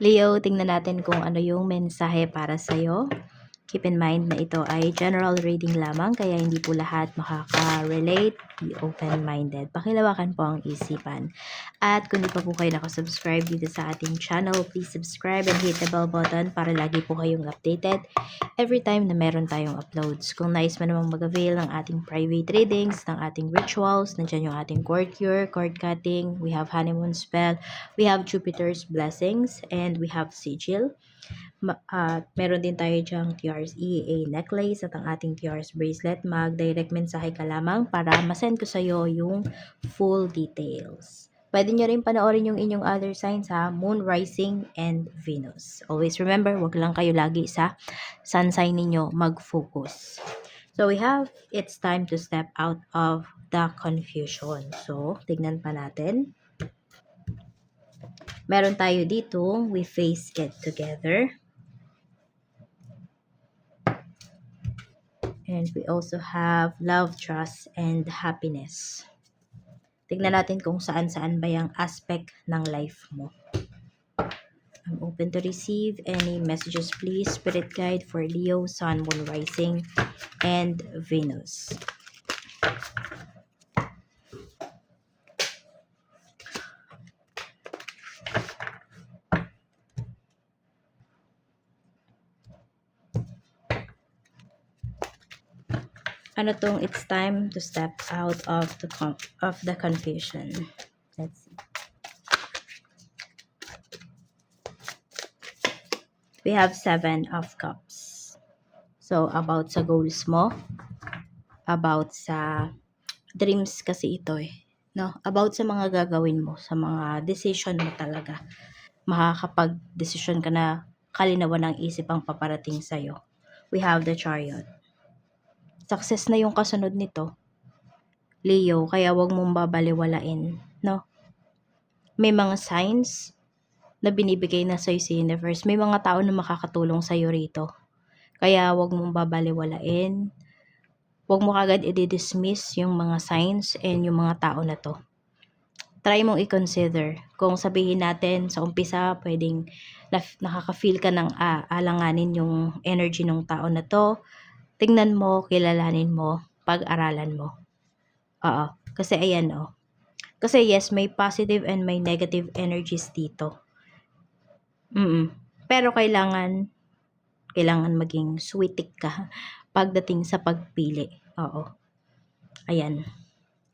Leo, tingnan natin kung ano yung mensahe para sa'yo. Keep in mind na ito ay general reading lamang, kaya hindi po lahat makaka-relate. Be open-minded. Pakilawakan po ang isipan. At kung di pa po kayo nakasubscribe dito sa ating channel, please subscribe and hit the bell button para lagi po kayong updated every time na meron tayong uploads. Kung nais mo namang mag-avail ng ating private readings, ng ating rituals, nandiyan yung ating cord cure, cord cutting, we have honeymoon spell, we have Jupiter's blessings, and we have sigil. Meron din tayo dyang TRS EA necklace at ang ating TRS bracelet. Mag-direct mensahe ka lamang para masend ko sa'yo yung full details. Pwede nyo rin panoorin yung inyong other signs ha, Moon, Rising, and Venus. Always remember, wag lang kayo lagi sa sun sign ninyo mag-focus. So we have, it's time to step out of the confusion. So, tignan pa natin. Meron tayo dito, we face it together. And we also have love, trust, and happiness. Tignan natin kung saan-saan ba yung aspect ng life mo. I'm open to receive any messages, please. Spirit guide for Leo, Sun, Moon, Rising, and Venus. Ano tong it's time to step out of the confusion. Let's see. We have 7 of Cups. So, about sa goals mo, about sa dreams kasi ito eh. No? About sa mga gagawin mo, sa mga decision mo talaga. Makakapag-decision ka na kalinawan ng isip ang paparating sa'yo. We have the Chariot. Success na yung kasunod nito, Leo, kaya wag mong babaliwalain, no? May mga signs na binibigay na sa'yo sa universe. May mga tao na makakatulong sa'yo rito. Kaya wag mong babaliwalain. Wag mo kagad i-dismiss yung mga signs and yung mga tao na to. Try mong i-consider. Kung sabihin natin sa umpisa, pwedeng nakaka-feel ka ng alanganin yung energy ng tao na to. Tingnan mo, kilalanin mo, pag-aralan mo. Oo. Kasi ayan oh. Kasi yes, may positive and may negative energies dito. Pero kailangan maging sweetik ka pagdating sa pagpili. Oo. Ayan.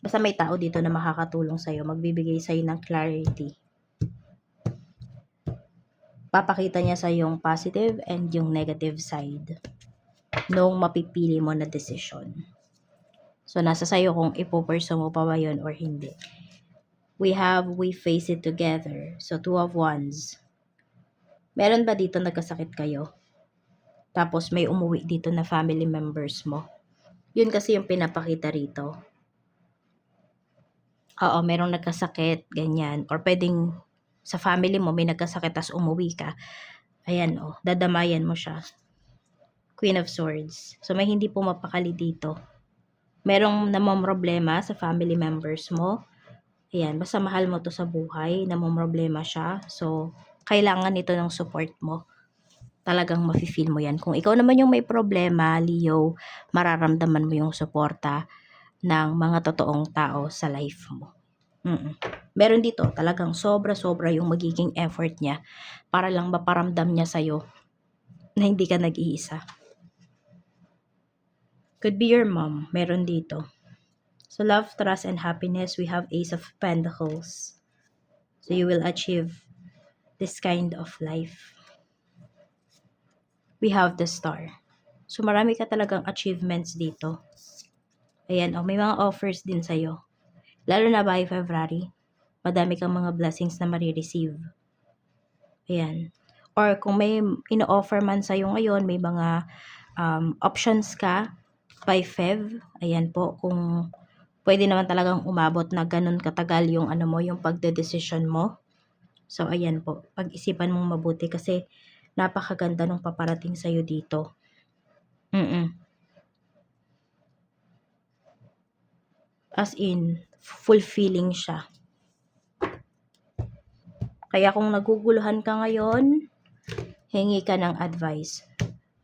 Basta may tao dito na makakatulong sa'yo, magbibigay sa'yo ng clarity. Papakita niya sa yung positive and yung negative side nung mapipili mo na decision. So, nasa sa'yo kung ipupursue mo pa ba yun or hindi. We face it together. So, 2 of Wands. Meron ba dito nagkasakit kayo? Tapos may umuwi dito na family members mo. Yun kasi yung pinapakita rito. Oo, merong nagkasakit, ganyan. Or pwedeng sa family mo may nagkasakit tas umuwi ka. Ayan oh, dadamayan mo siya. Queen of Swords. So may hindi pumapakali dito. Merong namomroblema sa family members mo. Ayan, basta mahal mo to sa buhay, namomroblema siya. So, kailangan nito ng support mo. Talagang mafe-feel mo yan. Kung ikaw naman yung may problema, Leo, mararamdaman mo yung suporta ng mga totoong tao sa life mo. Meron dito talagang sobra-sobra yung magiging effort niya para lang maparamdam niya sa'yo na hindi ka nag-iisa. Could be your mom. Meron dito. So love, trust, and happiness, we have Ace of Pentacles. So you will achieve this kind of life. We have the Star. So marami ka talagang achievements dito. Ayan, oh, may mga offers din sa'yo. Lalo na by February, madami kang mga blessings na marireceive. Ayan. Or kung may ino-offer man sa'yo ngayon, may mga options ka by Feb. Ayan po, kung pwede naman talagang umabot na ganun katagal yung yung pagde-decision mo. So, ayan po, pag-isipan mong mabuti kasi napakaganda nung paparating sa'yo dito. As in, fulfilling siya. Kaya kung naguguluhan ka ngayon, hingi ka ng advice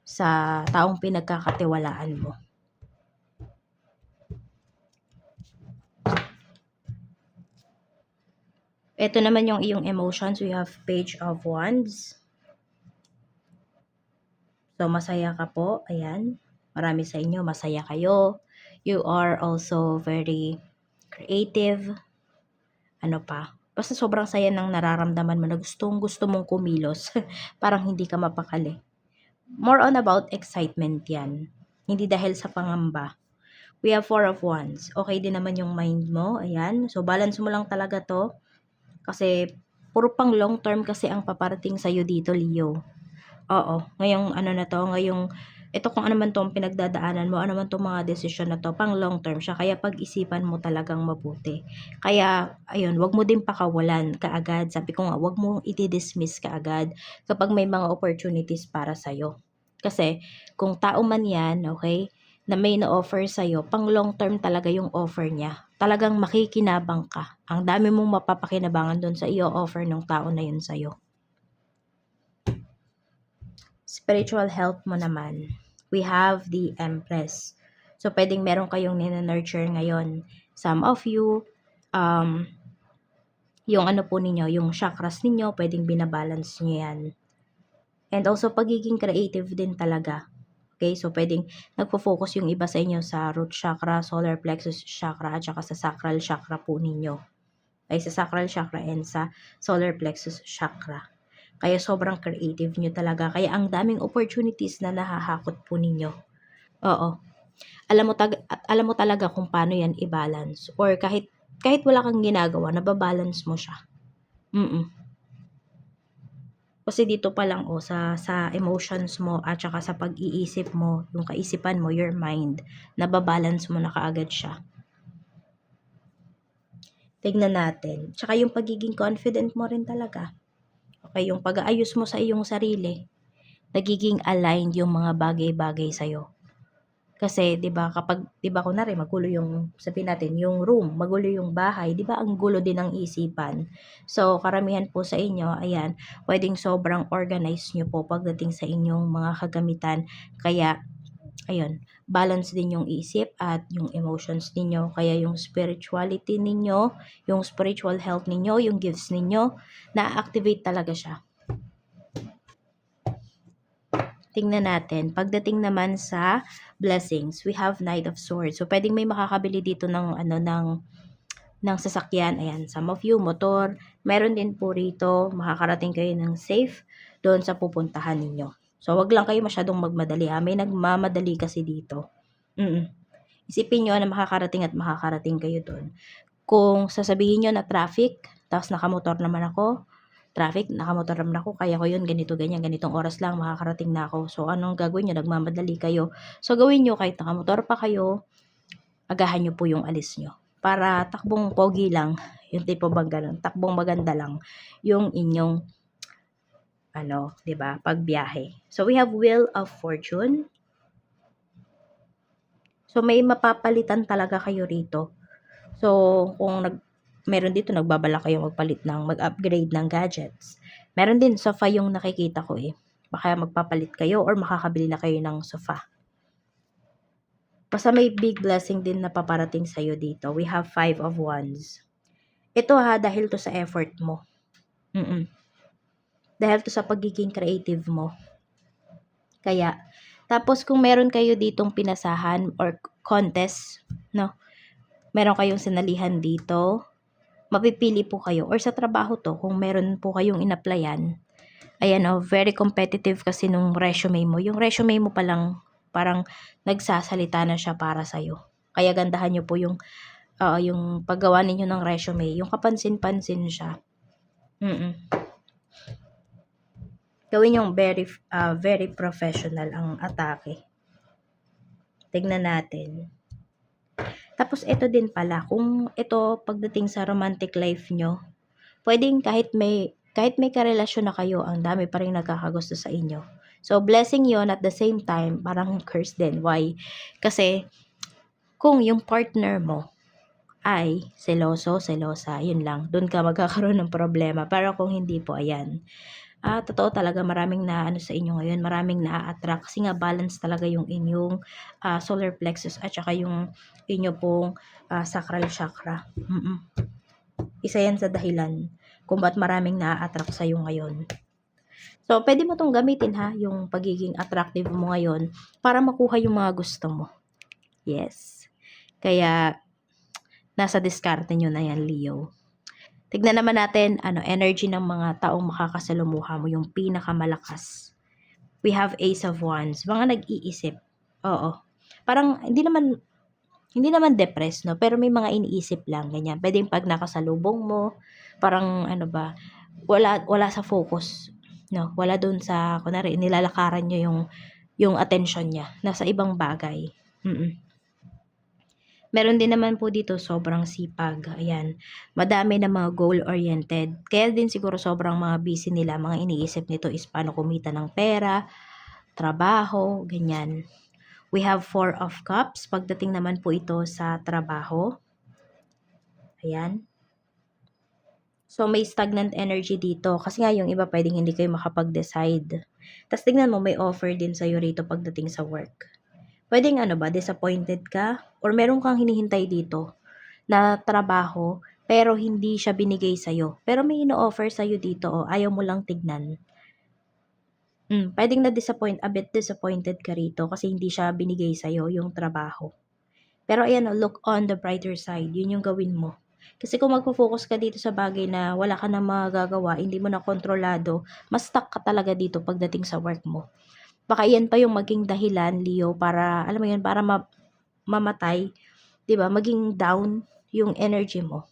sa taong pinagkakatiwalaan mo. Ito naman yung iyong emotions. We have Page of Wands. So, masaya ka po. Ayan. Marami sa inyo, masaya kayo. You are also very creative. Ano pa? Basta sobrang saya ng nararamdaman mo na gusto mong kumilos. Parang hindi ka mapakali. More on about excitement yan. Hindi dahil sa pangamba. We have Four of Wands. Okay din naman yung mind mo. Ayan. So, balance mo lang talaga to. Kasi, puro pang long term kasi ang paparating sa'yo dito, Leo. Oo. Ngayong ano na to, ito kung ano man to ang pinagdadaanan mo, ano man tong mga desisyon na to, pang long term siya. Kaya pag-isipan mo talagang mabuti. Kaya, ayun, wag mo din pakawalan kaagad. Sabi ko nga, wag mo i-dismiss kaagad kapag may mga opportunities para sa'yo. Kasi, kung tao man yan, okay, na may na-offer sa'yo, pang long term talaga yung offer niya. Talagang makikinabang ka. Ang dami mong mapapakinabangan doon sa i-offer ng tao na yun sa'yo. Spiritual health mo naman, we have the Empress. So, pwedeng meron kayong nina-nurture ngayon. Some of you, yung ano po ninyo, yung chakras ninyo, pwedeng binabalance nyo yan. And also, pagiging creative din talaga. Okay, so pwedeng nagpo-focus yung iba sa inyo sa root chakra, solar plexus chakra, at saka sa sacral chakra po ninyo. Ay, sa sacral chakra and sa solar plexus chakra. Kaya sobrang creative nyo talaga. Kaya ang daming opportunities na nahahakot po ninyo. Oo. Alam mo talaga kung paano yan i-balance. Or kahit wala kang ginagawa, nababalance mo siya. Kasi dito pa lang sa emotions mo at saka sa pag-iisip mo, yung kaisipan mo, your mind, nababalance mo na kaagad siya. Tignan natin. Tsaka yung pagiging confident mo rin talaga. Okay, yung pag-aayos mo sa iyong sarili, nagiging aligned yung mga bagay-bagay sa'yo. Kasi 'di ba kapag 'di ba kunwari magulo yung sabihin natin yung room, magulo yung bahay, 'di ba ang gulo din ng isipan. So karamihan po sa inyo, ayan, pwedeng sobrang organized nyo po pagdating sa inyong mga kagamitan. Kaya ayun, balance din yung isip at yung emotions ninyo. Kaya yung spirituality ninyo, yung spiritual health ninyo, yung gifts ninyo, na-activate talaga siya. Tingnan natin. Pagdating naman sa blessings, we have Knight of Swords. So, pwedeng may makakabili dito ng sasakyan. Ayan, some of you, motor. Meron din po rito, makakarating kayo ng safe doon sa pupuntahan ninyo. So, wag lang kayo masyadong magmadali. May nagmamadali kasi dito. Isipin nyo na makakarating kayo doon. Kung sasabihin nyo na traffic, tapos nakamotor naman ako, nakamotor naman ako, kaya ko yun, ganito, ganyan, ganitong oras lang, makakarating na ako. So, anong gagawin nyo? Nagmamadali kayo. So, gawin nyo, kahit nakamotor pa kayo, agahan nyo po yung alis nyo. Para takbong pogi lang, yung tipo bang ganun, takbong maganda lang, yung inyong, diba, pagbiyahe. So, we have Wheel of Fortune. So, may mapapalitan talaga kayo rito. So, kung meron dito nagbabala kayo mag-upgrade ng gadgets. Meron din sofa yung nakikita ko eh. Baka magpapalit kayo or makakabili na kayo ng sofa. Basta may big blessing din na paparating sa'yo dito. We have 5 of Wands. Ito dahil to sa effort mo. Dahil to sa pagiging creative mo. Kaya, tapos kung meron kayo ditong pinasahan or contest, no? Meron kayong sinalihan dito, mapipili po kayo or sa trabaho to kung meron po kayong in-applyan. Ayan very competitive kasi nung resume mo. Yung resume mo pa lang parang nagsasalita na siya para sa'yo. Kaya gandahan nyo po yung paggawa ninyo ng resume. Yung kapansin-pansin siya. Gawin yung very professional ang atake. Tignan natin. Tapos ito din pala, kung ito pagdating sa romantic life nyo, pwedeng kahit may karelasyon na kayo, ang dami pa rin nagkakagusto sa inyo. So, blessing yon at the same time, parang curse din. Why? Kasi, kung yung partner mo ay seloso, selosa, yun lang. Doon ka magkakaroon ng problema. Pero kung hindi po, ayan. Totoo talaga maraming na ano sa inyo ngayon, maraming naa-attract kasi nga balance talaga yung inyong solar plexus at saka yung inyo pong sacral chakra. Isa yan sa dahilan kung ba't maraming naa-attract sa iyo ngayon. So, pwede mo tong gamitin ha, yung pagiging attractive mo ngayon para makuha yung mga gusto mo. Yes. Kaya, nasa diskarte nyo na yan, Leo. Tignan naman natin, energy ng mga taong makakasalumuha mo, yung pinakamalakas. We have Ace of Wands. Mga nag-iisip. Oo. Parang, hindi naman depressed, no? Pero may mga iniisip lang, ganyan. Pwedeng pag nakasalubong mo, parang, wala sa focus. No? Wala dun sa, kunwari, nilalakaran nyo yung attention niya. Nasa ibang bagay. Meron din naman po dito sobrang sipag. Ayan. Madami na mga goal-oriented. Kaya din siguro sobrang mga busy nila. Mga iniisip nito is paano kumita ng pera, trabaho, ganyan. We have 4 of Cups. Pagdating naman po ito sa trabaho. Ayan. So, may stagnant energy dito. Kasi nga yung iba pwedeng hindi kayo makapag-decide. Tapos tingnan mo, may offer din sa'yo rito pagdating sa work. Pwedeng disappointed ka? Or meron kang hinihintay dito na trabaho, pero hindi siya binigay sa'yo. Pero may ino-offer sa'yo dito, ayaw mo lang tignan. Pwedeng a bit disappointed ka rito kasi hindi siya binigay sa'yo yung trabaho. Pero ayan, look on the brighter side. Yun yung gawin mo. Kasi kung magpo-focus ka dito sa bagay na wala ka na magagawa, hindi mo na kontrolado, mas stuck ka talaga dito pagdating sa work mo. Baka yan pa yung maging dahilan, Leo, para, alam mo yun, para mamatay, 'di ba? Maging down yung energy mo.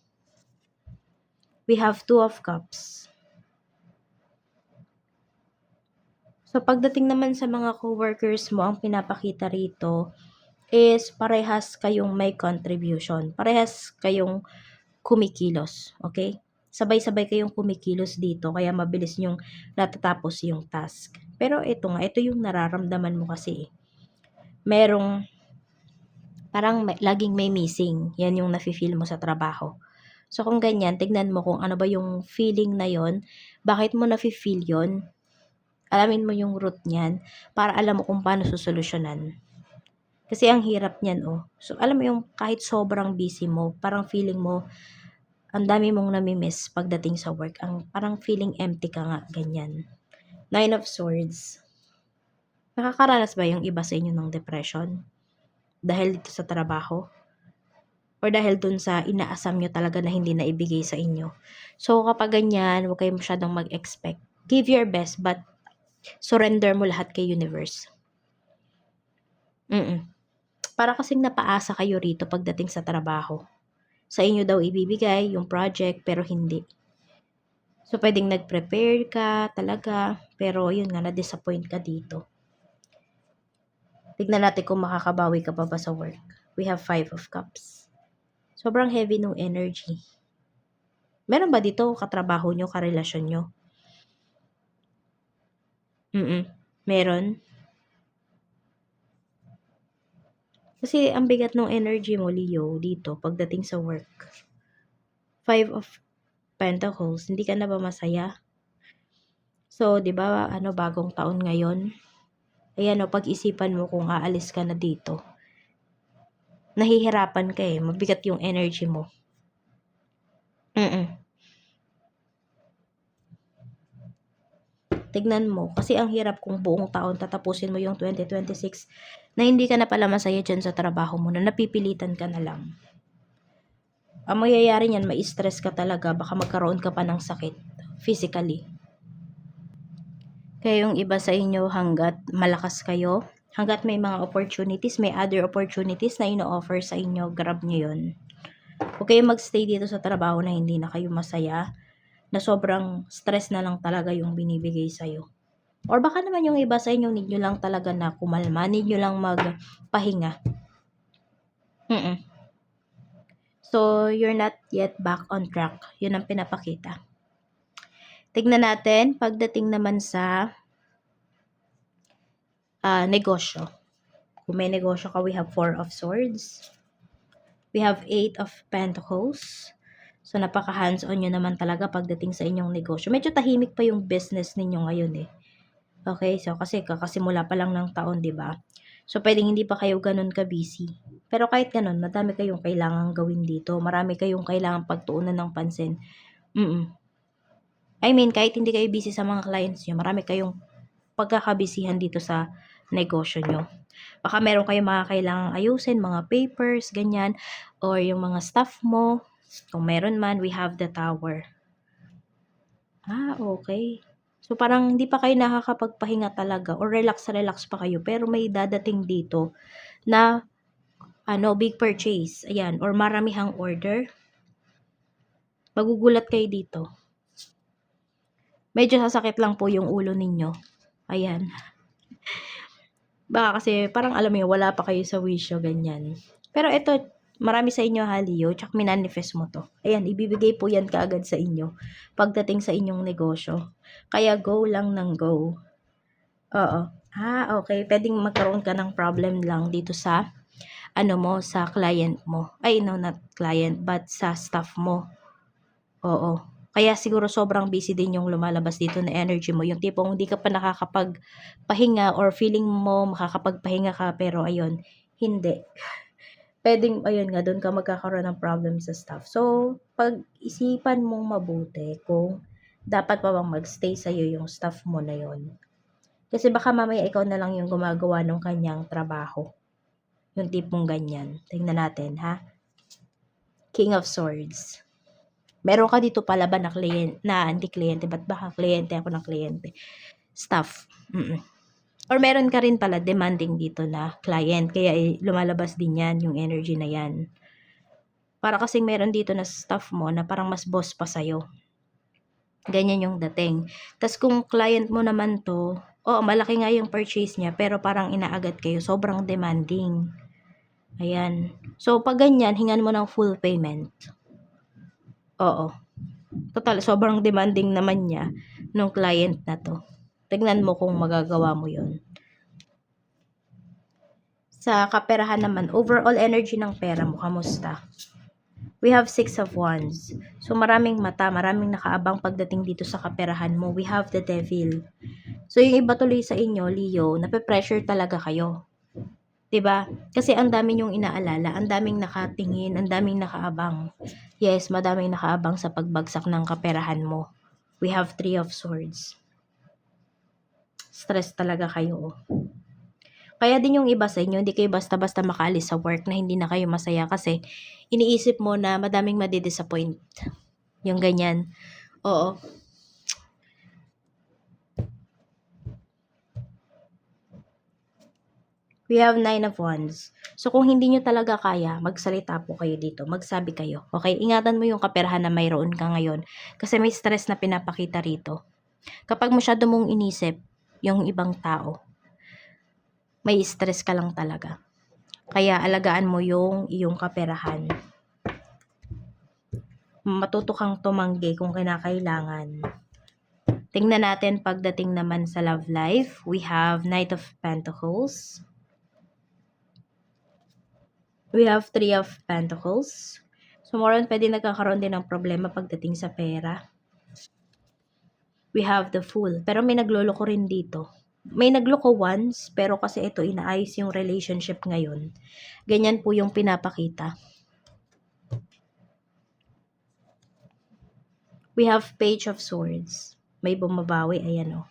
We have 2 of Cups. So, pagdating naman sa mga co-workers mo, ang pinapakita rito is parehas kayong may contribution. Parehas kayong kumikilos. Okay? Sabay-sabay kayong kumikilos dito, kaya mabilis nyong natatapos yung task. Pero ito yung nararamdaman mo kasi. Merong parang laging may missing. Yan yung nafe-feel mo sa trabaho. So, kung ganyan, tignan mo kung ano ba yung feeling na yon, bakit mo nafe-feel yon, alamin mo yung root niyan, para alam mo kung paano susolusyonan. Kasi ang hirap niyan, oh. So, alam mo yung kahit sobrang busy mo, parang feeling mo, ang dami mong namimiss pagdating sa work. Parang feeling empty ka nga, ganyan. 9 of Swords. Nakakaranas ba yung iba sa inyo ng depression? Dahil dito sa trabaho? Or dahil dun sa inaasam nyo talaga na hindi na ibigay sa inyo. So, kapag ganyan, huwag kayo masyadong mag-expect. Give your best, but surrender mo lahat kay universe. Para kasing napaasa kayo rito pagdating sa trabaho. Sa inyo daw ibibigay yung project, pero hindi. So, pwedeng nag-prepare ka talaga, pero yun nga, na-disappoint ka dito. Tignan natin kung makakabawi ka pa ba sa work. We have 5 of Cups. Sobrang heavy nung energy. Meron ba dito katrabaho nyo, karelasyon nyo? Meron. Kasi ang bigat ng energy mo, Leo, dito pagdating sa work. 5 of Pentacles, hindi ka na ba masaya? So, 'di ba, bagong taon ngayon? Ayan, pag-isipan mo kung aalis ka na dito. Nahihirapan ka mabigat yung energy mo. Tignan mo, kasi ang hirap kung buong taon tatapusin mo yung 2026 na hindi ka na pala masaya dyan sa trabaho mo, na napipilitan ka na lang. Ang mangyayari niyan, ma-stress ka talaga, baka magkaroon ka pa ng sakit physically. Kaya yung iba sa inyo, hanggat malakas kayo, hanggat may mga opportunities, may other opportunities na ino-offer sa inyo, grab nyo yun. Huwag kayong magstay dito sa trabaho na hindi na kayo masaya, na sobrang stress na lang talaga yung binibigay sa'yo. Or baka naman yung iba sa inyo, need nyo lang talaga na kumalma, need nyo lang magpahinga. So, you're not yet back on track. Yun ang pinapakita. Tignan natin, pagdating naman sa negosyo. Kung may negosyo ka, we have 4 of Swords. We have 8 of Pentacles. So, napaka hands-on nyo naman talaga pagdating sa inyong negosyo. Medyo tahimik pa yung business ninyo ngayon eh. Okay, so kasi kakasimula pa lang ng taon, di ba? So, pwedeng hindi pa kayo ganun ka-busy. Pero kahit ganun, madami kayong kailangang gawin dito. Marami kayong kailangang pagtuunan ng pansin. I mean, kahit hindi kayo busy sa mga clients nyo, marami kayong pagkakabisihan dito sa negosyo nyo. Baka meron kayong mga kailangang ayusin, mga papers, ganyan, or yung mga staff mo. Kung meron man, we have the Tower. Okay. So, parang hindi pa kayo nakakapagpahinga talaga or relax pa kayo. Pero may dadating dito na big purchase. Ayan. Or maramihang order. Magugulat kayo dito. Medyo sasakit lang po yung ulo ninyo. Ayan. Baka kasi parang alam mo yun, wala pa kayo sa wisyo, ganyan. Pero ito, marami sa inyo Leo, tsaka minanifest mo to. Ayan, ibibigay po yan kaagad sa inyo pagdating sa inyong negosyo. Kaya go lang ng go. Oo. Okay. Pwedeng magkaroon ka ng problem lang dito sa sa client mo. Ay, no, not client, but sa staff mo. Oo. Kaya siguro sobrang busy din yung lumalabas dito na energy mo. Yung tipong hindi ka pa nakakapagpahinga or feeling mo makakapagpahinga ka pero ayun, hindi. Pwedeng, ayun nga, doon ka magkakaroon ng problem sa staff. So, pag-isipan mong mabuti kung dapat pa bang magstay sa'yo yung staff mo na yon. Kasi baka mamaya ikaw na lang yung gumagawa ng kanyang trabaho. Yung tipong ganyan. Tingnan natin, ha? King of Swords. Meron ka dito palaban na hindi kliyente, ba't baka kliyente ako ng kliyente? Staff. Or meron ka rin pala demanding dito na client, kaya lumalabas din yan, yung energy na yan. Para kasing meron dito na staff mo na parang mas boss pa sa'yo. Ganyan yung dating. Tas kung client mo naman to, malaki nga yung purchase niya, pero parang inaagad kayo, sobrang demanding. Ayan. So, pag ganyan, hingan mo ng full payment. Oo. Total, sobrang demanding naman niya nung client na to. Tignan mo kung magagawa mo yon. Sa kaperahan naman, overall energy ng pera mo, kamusta? We have 6 of Wands. So, maraming mata, maraming nakaabang pagdating dito sa kaperahan mo. We have the Devil. So, yung iba tuloy sa inyo, Leo, nape-pressure talaga kayo. 'Di ba? Kasi ang dami yung inaalala, ang daming nakatingin, ang daming nakaabang. Yes, madaming nakaabang sa pagbagsak ng kaperahan mo. We have 3 of Swords. Stress talaga kayo. Kaya din yung iba sa inyo, hindi kayo basta-basta makaalis sa work na hindi na kayo masaya kasi iniisip mo na madaming madidisappoint. Yung ganyan. Oo. We have 9 of Wands. So, kung hindi nyo talaga kaya, magsalita po kayo dito. Magsabi kayo. Okay? Ingatan mo yung kaperahan na mayroon ka ngayon. Kasi may stress na pinapakita rito. Kapag masyado mong inisip yung ibang tao, may stress ka lang talaga. Kaya alagaan mo yung iyong kaperahan. Matuto kang tumanggi kung kinakailangan. Tingnan natin pagdating naman sa love life. We have Knight of Pentacles. We have 3 of Pentacles. So, more on, pwede nagkakaroon din ng problema pagdating sa pera. We have the Fool. Pero may nagloloko rin dito. May nagloko once, pero kasi ito, inaayos yung relationship ngayon. Ganyan po yung pinapakita. We have Page of Swords. May bumabawi. Ayan o.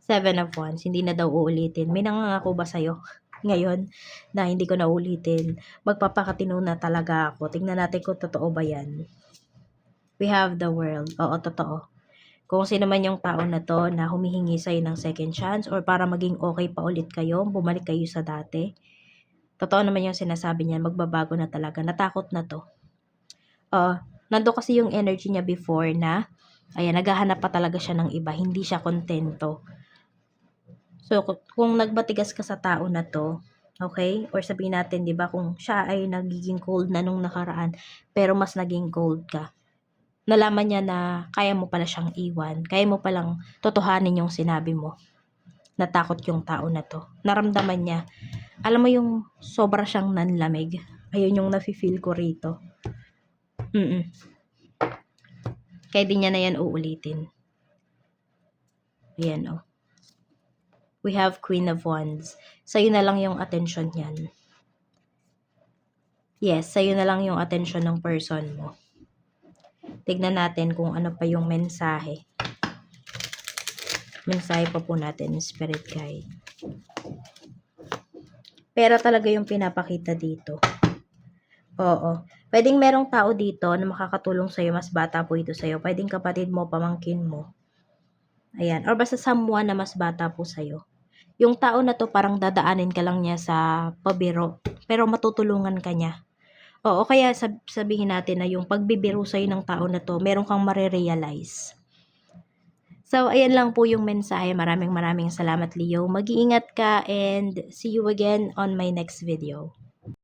7 of Wands. Hindi na daw uulitin. May nangangako ba sa'yo ngayon na hindi ko na ulitin? Magpapakatino na talaga ako. Tingnan natin kung totoo ba yan. We have the World. Oo, totoo. Kung sino man yung tao na to na humihingi sa'yo ng second chance or para maging okay pa ulit kayo, bumalik kayo sa dati. Totoo naman yung sinasabi niya, magbabago na talaga. Natakot na to. Nando kasi yung energy niya before na, ayan, naghahanap pa talaga siya ng iba. Hindi siya kontento. So, kung nagbatigas ka sa tao na to, okay? Or sabihin natin, di ba, kung siya ay nagiging cold na nung nakaraan, pero mas naging cold ka. Nalaman niya na kaya mo pala siyang iwan. Kaya mo palang totohanin yung sinabi mo. natakot yung tao na to. Naramdaman niya. Alam mo yung sobra siyang nanlamig. Ayun yung nafe-feel ko rito. Kaya di niya na yan uulitin. Ayan, oh. We have Queen of Wands. Sa'yo na lang yung attention niyan. Yes, sa'yo na lang yung attention ng person mo. Tignan natin kung ano pa yung mensahe. Mensahe pa po natin, Spirit Guide. Pera talaga yung pinapakita dito. Oo. Pwedeng merong tao dito na makakatulong sa'yo, mas bata po ito sa'yo. Pwedeng kapatid mo, pamangkin mo. Ayan. Or basta someone na mas bata po sa'yo. Yung tao na to parang dadaanin ka lang niya sa pabiro. Pero matutulungan ka niya. Oo, kaya sabihin natin na yung pagbibiro sa'yo ng tao na to, meron kang marirealize. So, ayan lang po yung mensahe. Maraming salamat, Leo. Mag-iingat ka and see you again on my next video.